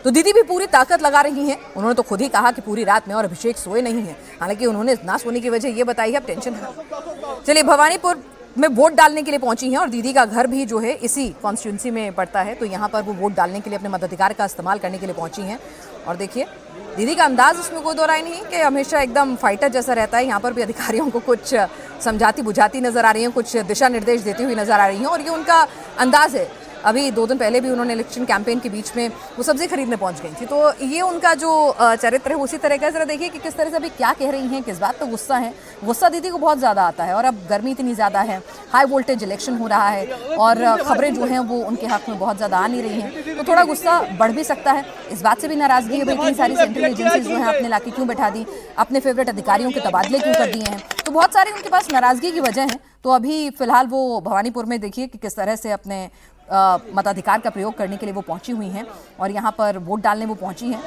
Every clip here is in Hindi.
तो दीदी भी पूरी ताकत लगा रही हैं। उन्होंने तो खुद ही कहा कि पूरी रात में और अभिषेक सोए नहीं हैं। हालांकि उन्होंने ना सोने की वजह ये बताई है, अब टेंशन है। चलिए, भवानीपुर में वोट डालने के लिए पहुंची हैं और दीदी का घर भी जो है इसी कॉन्स्टिट्यूंसी में पड़ता है, तो यहाँ पर वो वोट डालने के लिए अपने मताधिकार का इस्तेमाल करने के लिए पहुंची हैं। और देखिए दीदी का अंदाज, उसमें कोई दो राय नहीं कि हमेशा एकदम फाइटर जैसा रहता है। यहाँ पर भी अधिकारियों को कुछ समझाती बुझाती नजर आ रही हैं, कुछ दिशा निर्देश देती हुई नजर आ रही हैं और ये उनका अंदाज है। अभी 2 दिन पहले भी उन्होंने इलेक्शन कैंपेन के बीच में वो सब्जी खरीदने पहुंच गई थी, तो ये उनका जो चरित्र है उसी तरह का। जरा देखिए कि किस तरह से अभी क्या कह रही हैं, किस बात पर गुस्सा है। गुस्सा दीदी को बहुत ज़्यादा आता है और अब गर्मी इतनी ज़्यादा है, हाई वोल्टेज इलेक्शन हो रहा है और खबरें जो हैं वो उनके हक में बहुत ज़्यादा आ नहीं रही हैं, तो थोड़ा गुस्सा बढ़ भी सकता है। इस बात से भी नाराज़गी है भाई, इतनी सारी सेंट्रल एजेंसीज जो हैं आपने लाके क्यों बैठा दी, अपने फेवरेट अधिकारियों के तबादले क्यों कर दिए हैं, तो बहुत सारी उनके पास नाराज़गी की वजह है। तो अभी फिलहाल वो भवानीपुर में देखिए कि किस तरह से अपने मताधिकार का प्रयोग करने के लिए वो पहुंची हुई हैं और यहाँ पर वोट डालने वो पहुंची हैं।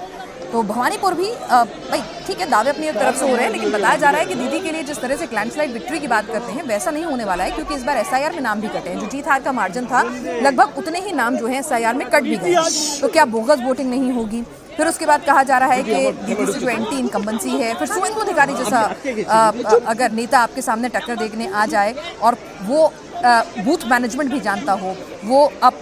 तो भवानीपुर भी भाई ठीक है, दावे अपनी एक तरफ से हो रहे हैं, लेकिन बताया जा रहा है कि दीदी के लिए जिस तरह से लैंडस्लाइड विक्ट्री की बात करते हैं वैसा नहीं होने वाला है, क्योंकि इस बार एसआईआर में नाम भी कटे हैं। जो जीत हार का मार्जिन था लगभग उतने ही नाम जो है एसआईआर में कट भी गए। तो क्या बोगस वोटिंग नहीं होगी? फिर उसके बाद कहा जा रहा है कि दीदी से जो एंटी इनकम्बेंसी है, फिर सुवेंदु अधिकारी जैसा अगर नेता आपके सामने टक्कर देखने आ जाए और वो बूथ मैनेजमेंट भी जानता हो, वो अब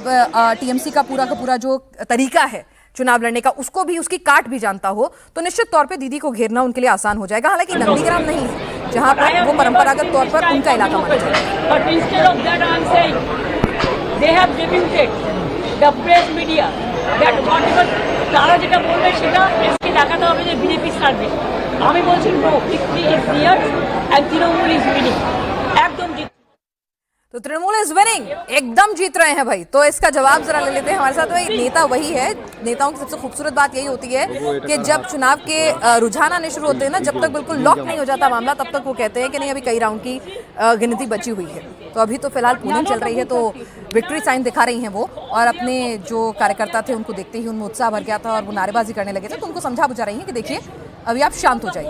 टीएमसी का पूरा जो तरीका है चुनाव लड़ने का उसको भी, उसकी काट भी जानता हो, तो निश्चित तौर पे दीदी को घेरना उनके लिए आसान हो जाएगा। हालांकि नंदीग्राम नहीं है जहां पर वो परंपरागत तौर पर उनका इलाका माना जाए। तो तृणमूल इज विनिंग, एकदम जीत रहे हैं भाई। तो इसका जवाब जरा ले लेते हैं हमारे साथ। भाई नेता वही है, नेताओं की सबसे खूबसूरत बात यही होती है कि जब चुनाव के रुझान आने शुरू होते हैं ना, जब तक बिल्कुल लॉक नहीं हो जाता मामला, तब तक वो कहते हैं कि नहीं अभी कई राउंड की गिनती बची हुई है। तो अभी तो फिलहाल पोलिंग चल रही है, तो विक्ट्री साइन दिखा रही हैं वो, और अपने जो कार्यकर्ता थे उनको देखते ही उनमें उत्साह भर गया था और वो नारेबाजी करने लगे थे। तो उनको समझा बुझा रही हैं कि देखिए अभी आप शांत हो जाइए।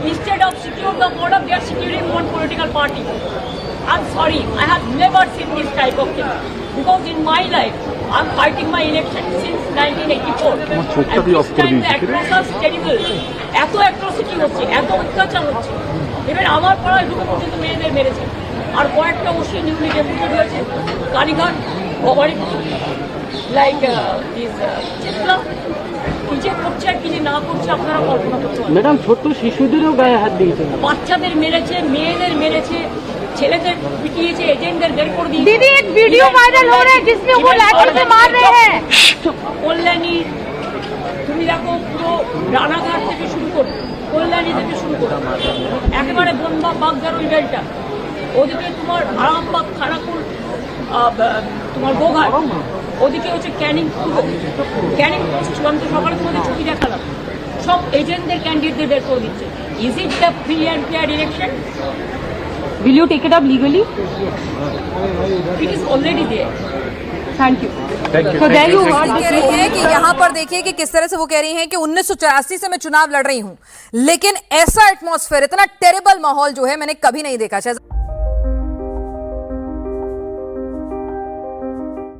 Instead of secure the border, they are securing one political party. I'm sorry, I have never seen this type of thing. Because in my life, I'm fighting my election since 1984. And this time the atrocities terrible. এত atrocity হচ্ছে, এত অত্যাচার হচ্ছে। এবার আমার পাড়ায় ঢুকে পর্যন্ত মেয়েদের মেরেছে। আর কয়েকটা ওসি নিউলি ডেপুটেড হয়েছে, কালীঘাট, ভবানীপুর, লাইক চিত্রা। मैडम छोटो शिशुदेरों गाয়ে हाथ दिए, বাচ্চাদের মেরেছে, মেয়েদের মেরেছে, ছেলেদের পিটিয়েছে, এজেন্টদের বের করে দিয়েছে। दीदी एक वीडियो वायरल हो रहा है जिसमें वो लाठी से मार रहे हैं। কল্যাণী তুমি দেখো, পুরো রানাঘাট থেকে শুরু করে কল্যাণী থেকে শুরু করে একেবারে বনবা বাগদার ওই বেলটা, ওদিকে তোমার আরামবাগ, খানাকুল, তোমার গোঘাট, ওদিকে হচ্ছে ক্যানিং পোস্ট। আমি তো সকালে তোমাদের ছবি দেখালাম, সব এজেন্টদের ক্যান্ডিডেটদের বের করে দিচ্ছে। Is it the free and fair election? Will you take it up legally? It is already there. Thank you. So there you heard कह रही है कि यहाँ पर देखिए कि किस तरह से वो कह रही हैं कि 1984 से मैं चुनाव लड़ रही हूँ, लेकिन ऐसा एटमॉस्फेयर, इतना टेरेबल माहौल जो है मैंने कभी नहीं देखा।